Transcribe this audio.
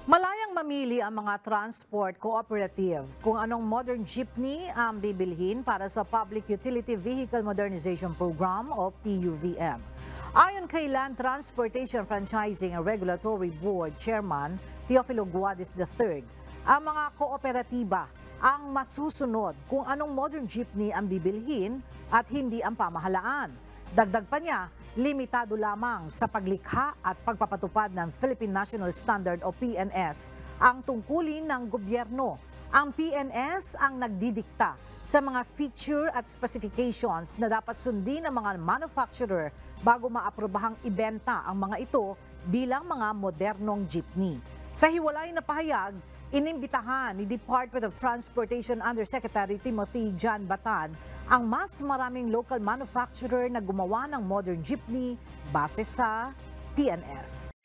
Malayang mamili ang mga transport cooperative kung anong modern jeepney ang bibilhin para sa Public Utility Vehicle Modernization Program o PUVM. Ayon kay Land Transportation Franchising and Regulatory Board Chairman Teofilo Guadis III, ang mga kooperatiba ang masusunod kung anong modern jeepney ang bibilhin at hindi ang pamahalaan. Dagdag pa niya, limitado lamang sa paglikha at pagpapatupad ng Philippine National Standard o PNS ang tungkulin ng gobyerno. Ang PNS ang nagdidikta sa mga feature at specifications na dapat sundin ng mga manufacturer bago maaprobahang ibenta ang mga ito bilang mga modernong jeepney. Sa hiwalay na pahayag, inimbitahan ni Department of Transportation Undersecretary Timothy John Batan ang mas maraming local manufacturer na gumawa ng modern jeepney base sa PNS.